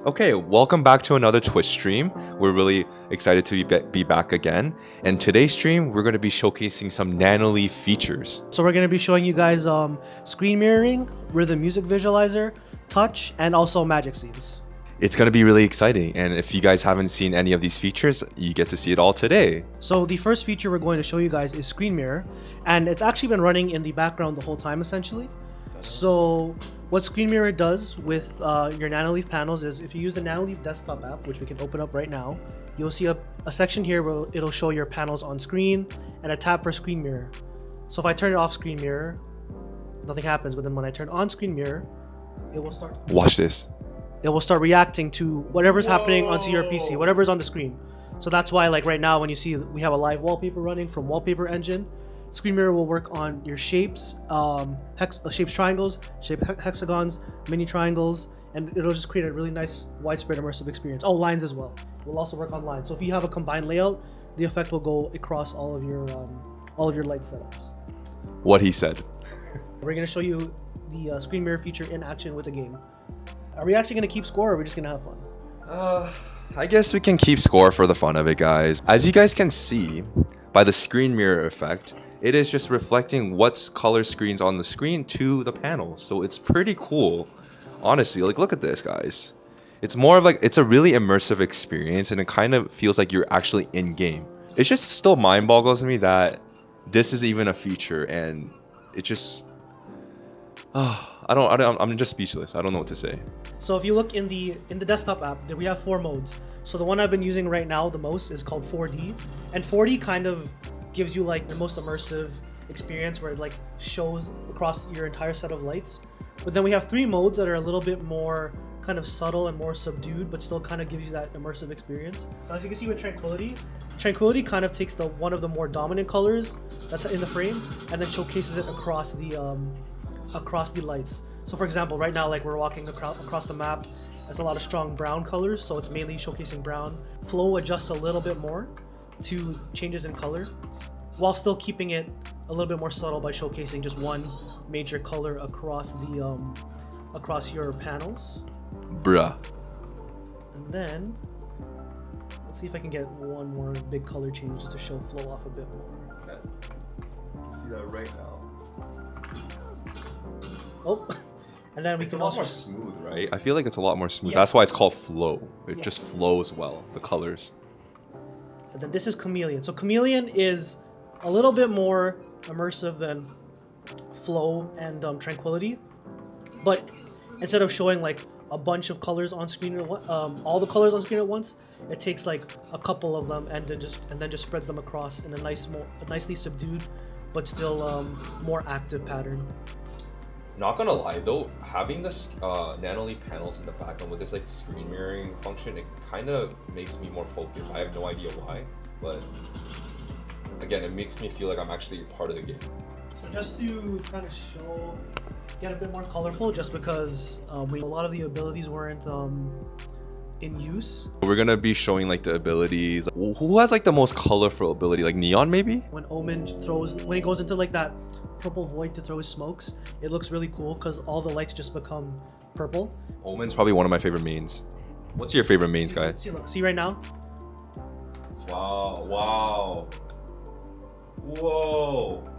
Okay, welcome back to another Twitch stream. We're really excited to be back again. And today's stream, we're going to be showcasing some Nanoleaf features. So we're going to be showing you guys screen mirroring, rhythm music visualizer, touch, and also magic scenes. It's going to be really exciting. And if you guys haven't seen any of these features, you get to see it all today. So the first feature we're going to show you guys is screen mirror. And it's actually been running in the background the whole time, essentially. So what Screen Mirror does with your Nanoleaf panels is if you use the Nanoleaf desktop app, which we can open up right now, you'll see a section here where it'll show your panels on screen and a tab for Screen Mirror. So if I turn it off Screen Mirror, nothing happens. But then when I turn on Screen Mirror, it will start. Watch this. It will start reacting to whatever's happening onto your PC, whatever's on the screen. So that's why, like right now, when you see we have a live wallpaper running from Wallpaper Engine, Screen Mirror will work on your shapes, shapes triangles, hexagons, mini triangles, and it'll just create a really nice widespread immersive experience. Oh, lines as well. It will also work on lines. So if you have a combined layout, the effect will go across all of your light setups. What he said. We're gonna show you the Screen Mirror feature in action with the game. Are we actually gonna keep score, or are we just gonna have fun? I guess we can keep score for the fun of it, guys. As you guys can see, by the screen mirror effect, it is just reflecting what's color screens on the screen to the panel. So it's pretty cool. Honestly, like look at this, guys. It's more of like, it's a really immersive experience and it kind of feels like you're actually in game. It's just still mind boggles me that this is even a feature and it just, I'm just speechless. I don't know what to say. So if you look in the desktop app, we have 4 modes. So the one I've been using right now the most is called 4D, and 4D kind of gives you like the most immersive experience where it like shows across your entire set of lights. But then we have 3 modes that are a little bit more kind of subtle and more subdued, but still kind of gives you that immersive experience. So as you can see with Tranquility kind of takes one of the more dominant colors that's in the frame and then showcases it across the lights. So for example, right now, like we're walking across the map, it's a lot of strong brown colors, so it's mainly showcasing brown. Flow adjusts a little bit more to changes in color, while still keeping it a little bit more subtle by showcasing just one major color across your panels. Bruh. And then let's see if I can get one more big color change just to show flow off a bit more. Okay. You can see that right now. Oh, and then It's a lot more smooth, right? I feel like it's a lot more smooth. Yeah. That's why it's called flow. It just flows well, the colors. And then this is Chameleon. So Chameleon is a little bit more immersive than Flow and Tranquility, but instead of showing like a bunch of colors on screen, all the colors on screen at once, it takes like a couple of them and then just spreads them across in a nicely subdued, but still more active pattern. Not gonna lie though, having this Nanoleaf panels in the background with this like screen mirroring function, it kind of makes me more focused. I have no idea why, but again, it makes me feel like I'm actually part of the game. So just to kind of get a bit more colorful, just because a lot of the abilities weren't in use. We're gonna be showing like the abilities. Who has like the most colorful ability? Like Neon maybe? When Omen when he goes into like that purple void to throw his smokes, it looks really cool because all the lights just become purple. Omen's probably one of my favorite mains. What's your favorite mains, guy? See right now? Wow. Whoa.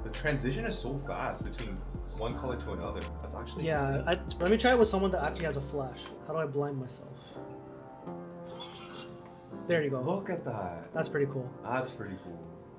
The transition is so fast between one color to another. That's actually insane. Let me try it with someone that actually has a flash. How do I blind myself? There you go. Look at that. That's pretty cool. That's pretty cool.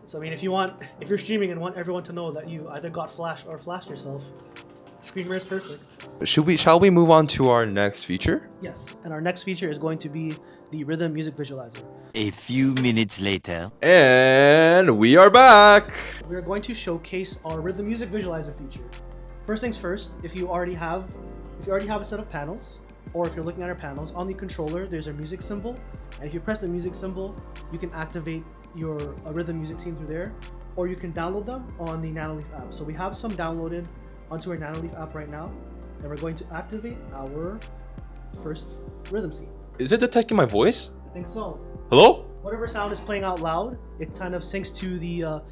So I mean, if you're streaming and want everyone to know that you either got flashed or flashed yourself, Screen Mirror is perfect. Shall we move on to our next feature? Yes, and our next feature is going to be the rhythm music visualizer. A few minutes later. And we are back. We are going to showcase our rhythm music visualizer feature. First things first, if you already have a set of panels, or if you're looking at our panels, on the controller there's a music symbol, and if you press the music symbol, you can activate your rhythm music scene through there, or you can download them on the Nanoleaf app. So we have some downloaded onto our Nanoleaf app right now, and we're going to activate our first rhythm scene. Is it detecting my voice? I think so. Hello? Whatever sound is playing out loud, it kind of syncs to the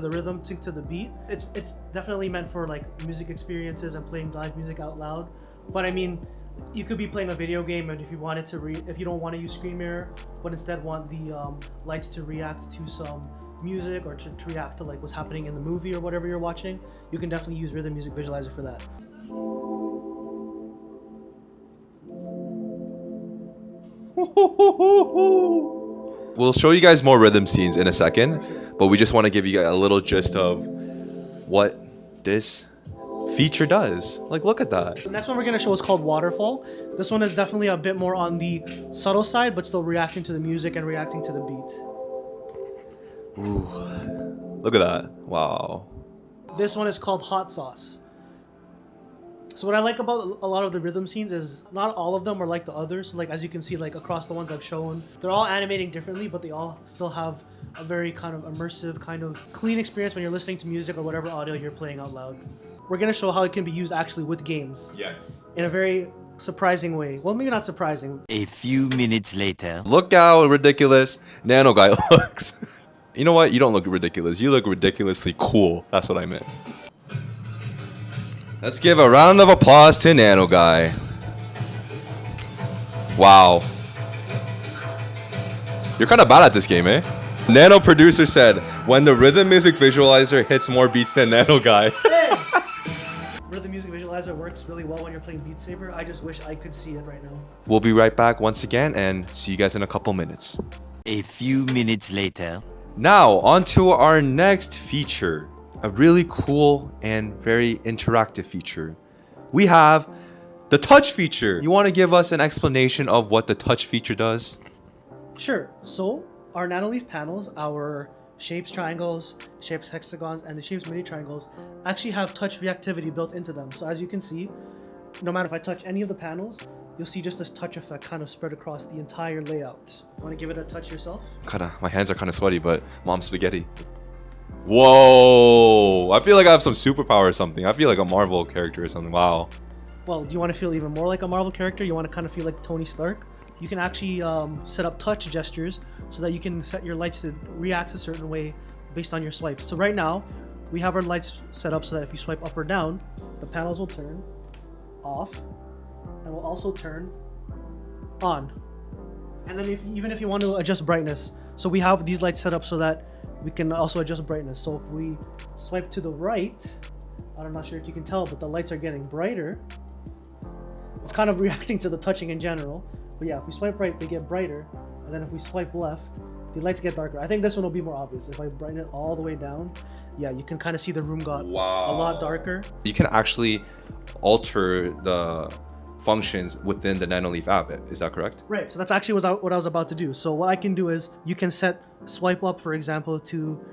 rhythm, syncs to the beat. It's definitely meant for like music experiences and playing live music out loud. But I mean, you could be playing a video game, and if you wanted to if you don't want to use screen mirror, but instead want the lights to react to some music or to react to like what's happening in the movie or whatever you're watching, you can definitely use Rhythm Music Visualizer for that. We'll show you guys more rhythm scenes in a second, but we just want to give you a little gist of what this feature does. Like, look at that. The next one we're going to show is called Waterfall. This one is definitely a bit more on the subtle side, but still reacting to the music and reacting to the beat. Ooh, look at that. Wow. This one is called Hot Sauce. So what I like about a lot of the rhythm scenes is not all of them are like the others. So like as you can see, like across the ones I've shown, they're all animating differently, but they all still have a very kind of immersive, kind of clean experience when you're listening to music or whatever audio you're playing out loud. We're gonna show how it can be used actually with games. Yes. In a very surprising way. Well, maybe not surprising. A few minutes later. Look how ridiculous Nano Guy looks. You know what? You don't look ridiculous. You look ridiculously cool. That's what I meant. Let's give a round of applause to Nano Guy. Wow. You're kind of bad at this game, eh? Nano producer said, when the rhythm music visualizer hits more beats than Nano Guy. Hey! Rhythm Music Visualizer works really well when you're playing Beat Saber. I just wish I could see it right now. We'll be right back once again and see you guys in a couple minutes. A few minutes later. Now, on to our next feature. A really cool and very interactive feature. We have the touch feature. You want to give us an explanation of what the touch feature does? Sure. So our Nanoleaf panels, our shapes triangles, shapes hexagons, and the shapes mini triangles actually have touch reactivity built into them. So as you can see, no matter if I touch any of the panels, you'll see just this touch effect kind of spread across the entire layout. Want to give it a touch yourself? My hands are kind of sweaty, but mom's spaghetti. Whoa! I feel like I have some superpower or something. I feel like a Marvel character or something. Wow. Well, do you want to feel even more like a Marvel character? You want to kind of feel like Tony Stark? You can actually set up touch gestures so that you can set your lights to react a certain way based on your swipes. So right now, we have our lights set up so that if you swipe up or down, the panels will turn off and will also turn on. And then even if you want to adjust brightness, so we have these lights set up so that we can also adjust brightness. So if we swipe to the right, I'm not sure if you can tell, but the lights are getting brighter. It's kind of reacting to the touching in general. But yeah, if we swipe right, they get brighter. And then if we swipe left, the lights get darker. I think this one will be more obvious. If I brighten it all the way down, yeah, you can kind of see the room got a lot darker. You can actually alter the functions within the Nanoleaf app. Is that correct? Right, so that's actually what I was about to do. So what I can do is you can set swipe up, for example, to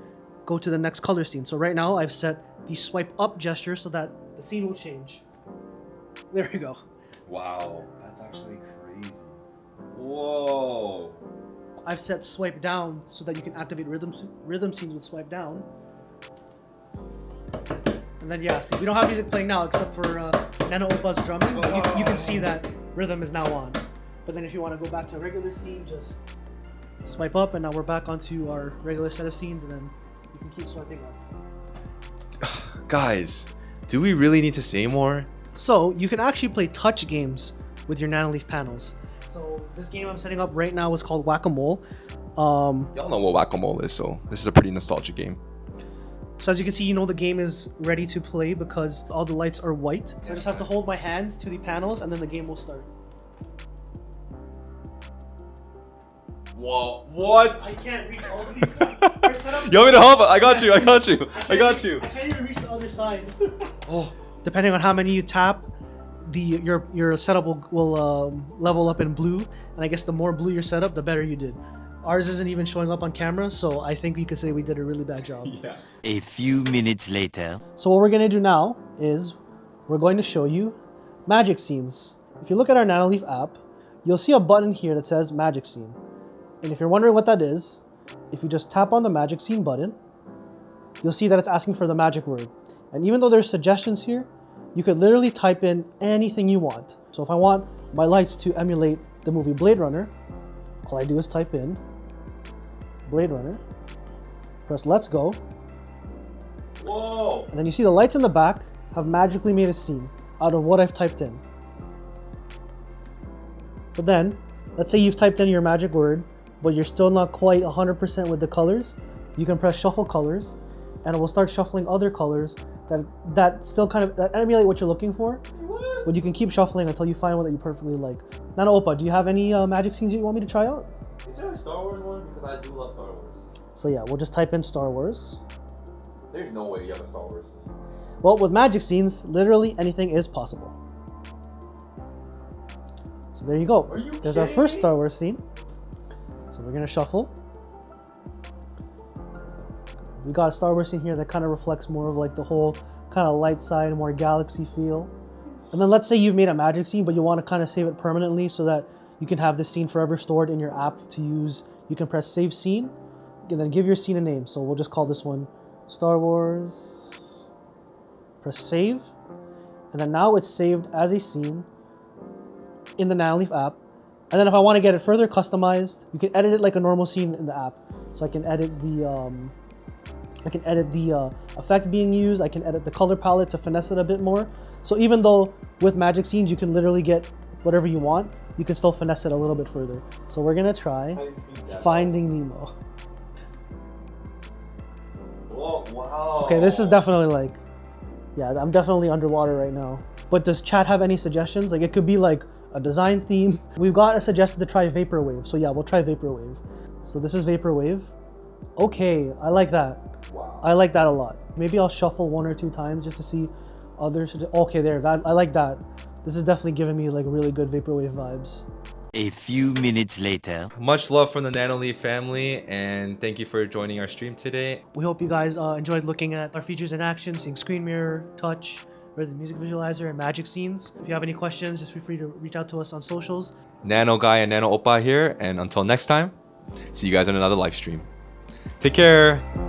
go to the next color scene. So right now I've set the swipe up gesture so that the scene will change. There we go. Wow, that's actually crazy. Whoa. I've set swipe down so that you can activate rhythm scenes with swipe down. And then yeah, see, we don't have music playing now except for Nano Opa's drumming. You can see that rhythm is now on. But then if you want to go back to a regular scene, just swipe up, and now we're back onto our regular set of scenes, and then you can keep swiping up. Guys, do we really need to say more? So you can actually play touch games with your Nanoleaf panels. So this game I'm setting up right now is called Whack-A-Mole. Y'all know what Whack-A-Mole is, so this is a pretty nostalgic game. So as you can see, the game is ready to play because all the lights are white. So I just have to hold my hands to the panels and then the game will start. Whoa, what? I can't reach all of these. You want me to help? I got you. I got you. I can't even reach the other side. Oh. Depending on how many you tap, your setup will level up in blue. And I guess the more blue your setup, the better you did. Ours isn't even showing up on camera, so I think you could say we did a really bad job. Yeah. A few minutes later. So what we're going to do now is we're going to show you magic scenes. If you look at our Nanoleaf app, you'll see a button here that says magic scene. And if you're wondering what that is, if you just tap on the magic scene button, you'll see that it's asking for the magic word. And even though there's suggestions here, you could literally type in anything you want. So if I want my lights to emulate the movie Blade Runner, all I do is type in Blade Runner, press let's go. Whoa. And then you see the lights in the back have magically made a scene out of what I've typed in. But then, let's say you've typed in your magic word, but you're still not quite 100% with the colors. You can press shuffle colors, and it will start shuffling other colors that still kind of that emulate what you're looking for. But you can keep shuffling until you find one that you perfectly like. Nano Oppa, do you have any magic scenes you want me to try out? Is there a Star Wars one? Because I do love Star Wars. So yeah, we'll just type in Star Wars. There's no way you have a Star Wars scene. Well, with magic scenes, literally anything is possible. So there you go. Are you There's our kidding first me? Star Wars scene. So we're gonna shuffle. We got a Star Wars scene here that kind of reflects more of like the whole kind of light side, more galaxy feel. And then let's say you've made a magic scene, but you want to kind of save it permanently so that you can have this scene forever stored in your app to use. You can press save scene and then give your scene a name. So we'll just call this one Star Wars. Press save. And then now it's saved as a scene in the Nanoleaf app. And then if I want to get it further customized, you can edit it like a normal scene in the app. So I can edit the effect being used. I can edit the color palette to finesse it a bit more. So even though with magic scenes you can literally get whatever you want, you can still finesse it a little bit further. So we're gonna try Finding Nemo. Whoa, wow. Okay, this is definitely like, yeah, I'm definitely underwater right now. But does chat have any suggestions? Like it could be like a design theme. We've got a suggestion to try Vaporwave. So yeah, we'll try Vaporwave. So this is Vaporwave. Okay, I like that. Wow. I like that a lot. Maybe I'll shuffle 1 or 2 times just to see others. Okay, there. I like that. This is definitely giving me like really good Vaporwave vibes. A few minutes later. Much love from the Nanoleaf family, and thank you for joining our stream today. We hope you guys enjoyed looking at our features in action, seeing screen mirror, touch, or the music visualizer and magic scenes. If you have any questions, just feel free to reach out to us on socials. Nano Guy and Nano Oppa here, and until next time, see you guys on another live stream. Take care.